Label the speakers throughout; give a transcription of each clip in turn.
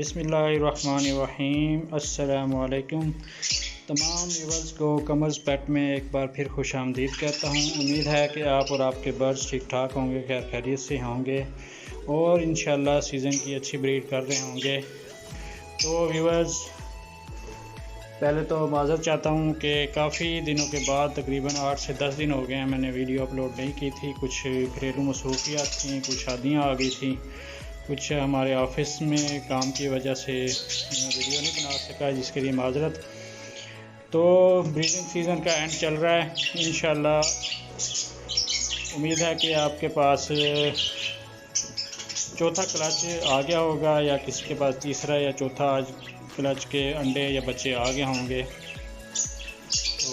Speaker 1: बिस्मिल्लाहिर्रहमानिर्रहीम। अस्सलामुअलैकुम। तमाम व्यूअर्स को कमर्स पेट में एक बार फिर खुश आमदीद कहता हूँ। उम्मीद है कि आप और आपके बर्ड्स ठीक ठाक होंगे, खैर खैरियत से होंगे और इंशाल्लाह सीज़न की अच्छी ब्रीड कर रहे होंगे। तो व्यूअर्स, पहले तो माज़रत चाहता हूँ कि काफ़ी दिनों के बाद तकरीबन 8 से 10 दिन हो गए हैं मैंने वीडियो अपलोड नहीं की थी। कुछ घरेलू मसरूफियात थी, कुछ शादियाँ आ गई थी, कुछ हमारे ऑफिस में काम की वजह से वीडियो नहीं बना सका, जिसके लिए माज़रत। तो ब्रीडिंग सीज़न का एंड चल रहा है। इंशाल्लाह उम्मीद है कि आपके पास चौथा क्लच आ गया होगा या किसी के पास तीसरा या चौथा क्लच के अंडे या बच्चे आ गए होंगे। तो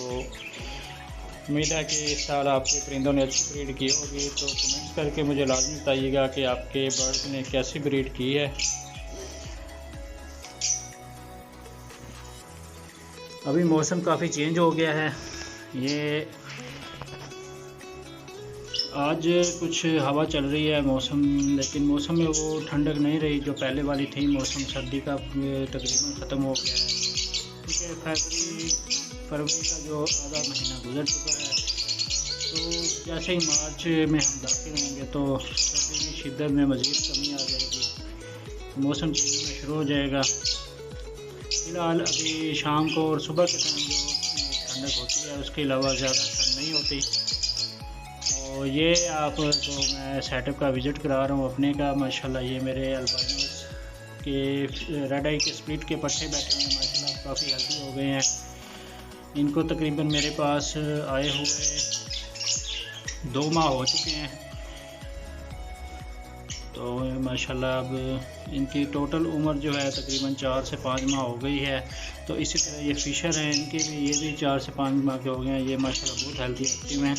Speaker 1: उम्मीद है कि इस साल आपके परिंदों ने अच्छी ब्रीड की होगी। तो कमेंट करके मुझे लाजमी बताइएगा कि आपके बर्ड ने कैसी ब्रीड की है। अभी मौसम काफ़ी चेंज हो गया है। ये आज कुछ हवा चल रही है मौसम, लेकिन मौसम में वो ठंडक नहीं रही जो पहले वाली थी। मौसम सर्दी का तकरीबन ख़त्म हो गया है, क्योंकि फरवरी का जो आधा महीना गुजर चुका है। तो जैसे ही मार्च में हम दाखिल होंगे तो सर्दी की शिद्दत में मज़ीद कमी आ जाएगी, मौसम चेंज में शुरू हो जाएगा। फ़िलहाल अभी शाम को और सुबह के टाइम जो ठंडक होती है, उसके अलावा ज़्यादा ठंड नहीं होती। तो ये आपको मैं सेटअप का विज़िट करा रहा हूँ अपने का। माशाल्लाह ये मेरे अल्बाइनोस के रेड आई के स्प्लिट के पट्टे बैठे हुए हैं, माशाल्लाह काफ़ी हेल्दी हो गए हैं। इनको तकरीबन मेरे पास आए हुए 2 माह हो चुके हैं। तो माशाल्लाह अब इनकी टोटल उम्र जो है तकरीबन 4 से 5 माह हो गई है। तो इसी तरह ये फिशर हैं, इनके भी ये भी 4 से 5 माह के हो गए हैं। ये माशाल्लाह बहुत हेल्दी एक्टिव हैं।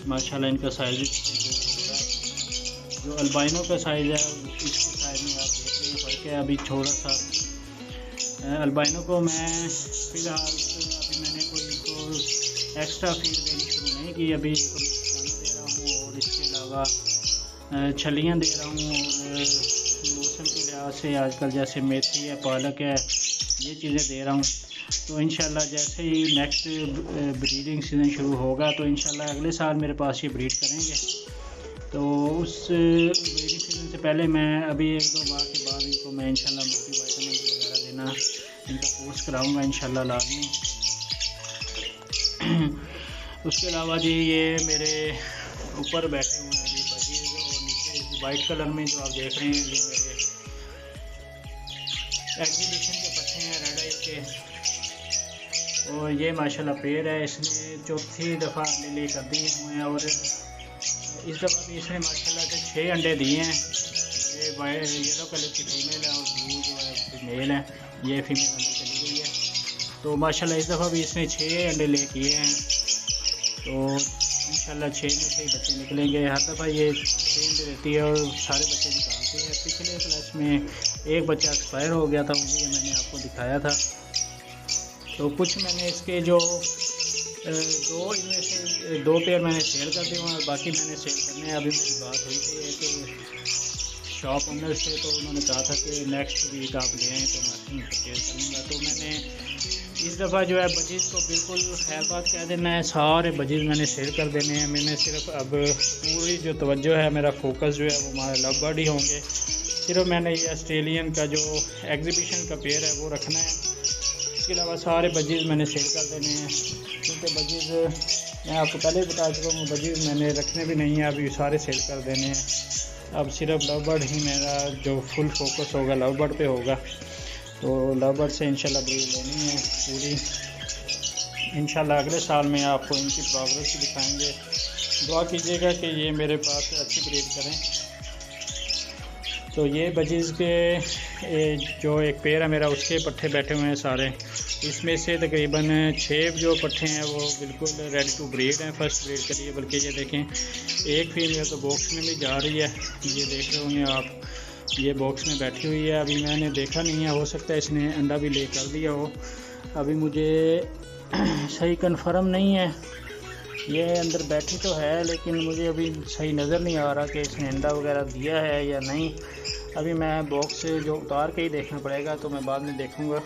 Speaker 1: माशाल्लाह इनका साइज़ भी हो रहा है। जो अल्बाइनो का साइज़ है इसके साइज़ में आप देख रहे हैं फ़र्क है। अभी थोड़ा सा अल्बाइनो को मैं फ़िलहाल अभी मैंने कोई इनको एक्स्ट्रा फीड देनी शुरू नहीं की। अभी खाना दे रहा हूँ और इसके अलावा छलियाँ दे रहा हूँ। और मौसम के लिहाज से आजकल जैसे मेथी है, पालक है, ये चीज़ें दे रहा हूँ। तो इंशाल्लाह जैसे ही नेक्स्ट ब्रीडिंग सीज़न शुरू होगा तो इंशाल्लाह अगले साल मेरे पास ये ब्रीड करेंगे। तो उस ब्रीडिंग सीज़न से पहले मैं अभी 1-2 माह के बाद इनको मैं इंशाल्लाह मल्टीविटामिन वगैरह देना इनका कोर्स कराऊंगा इंशाल्लाह लाजमी। उसके अलावा जी ये मेरे ऊपर बैठे हुए हैं अभी बजीज, और नीचे वाइट कलर में जो आप देख रहे हैं ये मेरे एग्जीबिशन के पट्टे हैं रेड आई के। और ये माशाल्लाह पेड़ है, इसने चौथी दफ़ा अंडे ले कर दिए हुए हैं और इस दफ़ा भी इसने माशाल्लाह से 6 अंडे दिए हैं। ये वाइट येलो कलर की फीमेल है और ब्लू जो है मेल है। ये फीमेल अंडे चली गई है। तो माशाल्लाह इस दफ़ा भी इसने 6 अंडे ले किए हैं। तो इंशाल्लाह 6 में से ही बच्चे निकलेंगे। हर दफ़ा ये 6 अंडे देती है और सारे बच्चे निकालती है। पिछले क्लास में एक बच्चा एक्सपायर हो गया था, वो भी मैंने आपको दिखाया था। तो कुछ मैंने इसके जो 2 इनमें से 2 पेयर मैंने सेल कर दिए और बाकी मैंने सेल करने हैं। अभी मेरी बात हुई थी कि शॉप ओनर से, तो उन्होंने कहा था कि नेक्स्ट वीक आप ले आएँ तो मैं परचेज करूँगा। तो मैंने इस दफ़ा जो है बजीज़ को बिल्कुल खैर बात कह देना है, सारे बजीज़ मैंने सेल कर देने हैं। मैंने सिर्फ अब पूरी जो तवज्जो है, मेरा फोकस जो है वो हमारे लव बर्ड ही होंगे। सिर्फ मैंने ये ऑस्ट्रेलियन का जो एग्जीबिशन का पेयर है वो रखना है। इसके अलावा सारे बजीज़ मैंने सेल कर देने हैं, क्योंकि बजीज़ मैं आपको पहले ही बता चुका हूँ, बजीज़ मैंने रखने भी नहीं है, अभी सारे सेल कर देने हैं। अब सिर्फ लव बर्ड ही मेरा जो फुल फोकस होगा लव बर्ड पे होगा। तो लव बर्ड से इंशाल्लाह ब्रीड लेनी है पूरी। इंशाल्लाह अगले साल में आपको इनकी प्रोग्रेस भी दिखाएंगे। दुआ कीजिएगा कि ये मेरे पास अच्छी ब्रीड करें। तो ये बजीज़ के जो एक पेड़ है मेरा, उसके पट्टे बैठे हुए हैं सारे। इसमें से तकरीबन 6 जो पट्टे हैं वो बिल्कुल रेडी टू ब्रीड हैं, फर्स्ट ब्रीड के लिए। बल्कि ये देखें एक फीमेल तो बॉक्स में भी जा रही है, ये देख रहे होंगे आप, ये बॉक्स में बैठी हुई है। अभी मैंने देखा नहीं है, हो सकता है इसने अंडा भी ले कर दिया हो। अभी मुझे सही कन्फर्म नहीं है, ये अंदर बैठी तो है लेकिन मुझे अभी सही नज़र नहीं आ रहा कि इसने अंडा वगैरह दिया है या नहीं। अभी मैं बॉक्स से जो उतार के ही देखना पड़ेगा, तो मैं बाद में देखूँगा।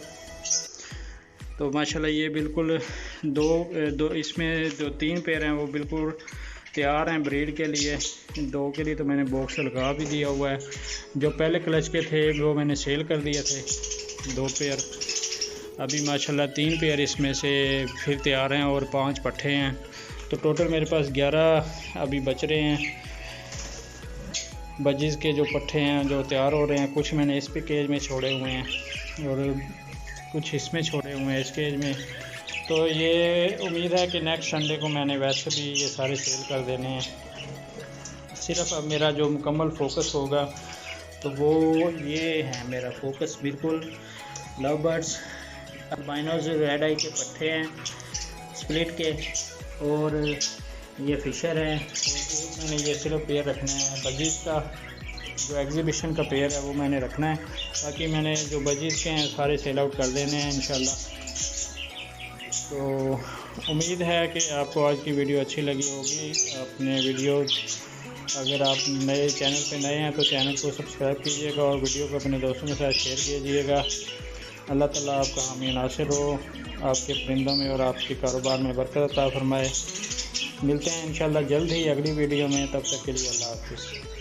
Speaker 1: तो माशाल्लाह ये बिल्कुल दो इसमें जो 3 पेयर हैं वो बिल्कुल तैयार हैं ब्रीड के लिए। 2 के लिए तो मैंने बॉक्स लगा भी दिया हुआ है। जो पहले क्लच के थे वो मैंने सेल कर दिए थे 2 पेयर। अभी माशाल्लाह 3 पेयर इसमें से फिर तैयार हैं और 5 पट्ठे हैं। तो टोटल मेरे पास 11 अभी बच रहे हैं बजीज़ के जो पट्ठे हैं जो तैयार हो रहे हैं। कुछ मैंने इस पे केज में छोड़े हुए हैं और कुछ इसमें छोड़े हुए हैं इस केज में। तो ये उम्मीद है कि नेक्स्ट संडे को मैंने वैसे भी ये सारे सेल कर देने हैं। सिर्फ अब मेरा जो मुकम्मल फोकस होगा तो वो ये है मेरा फोकस बिल्कुल लव बर्ड्स अल्बाइनोज रेड आई के पट्ठे हैं स्प्लिट के, और ये फिशर है। और मैंने ये सिर्फ पेयर रखना है बजीज़ का, जो एग्जीबिशन का पेयर है वो मैंने रखना है। बाकी मैंने जो बजीज़ के हैं सारे सेल आउट कर देने हैं इंशाल्लाह। तो उम्मीद है कि आपको आज की वीडियो अच्छी लगी होगी। अपने वीडियो अगर आप नए चैनल पे नए हैं तो चैनल को सब्सक्राइब कीजिएगा और वीडियो को अपने दोस्तों के साथ शेयर कीजिएगा। अल्लाह ताला आपका हामी नासिर हो, आपके परिंदों में और आपके कारोबार में बरकत अता फरमाए। मिलते हैं इंशाल्लाह जल्द ही अगली वीडियो में, तब तक के लिए अल्लाह हाफ़िज़।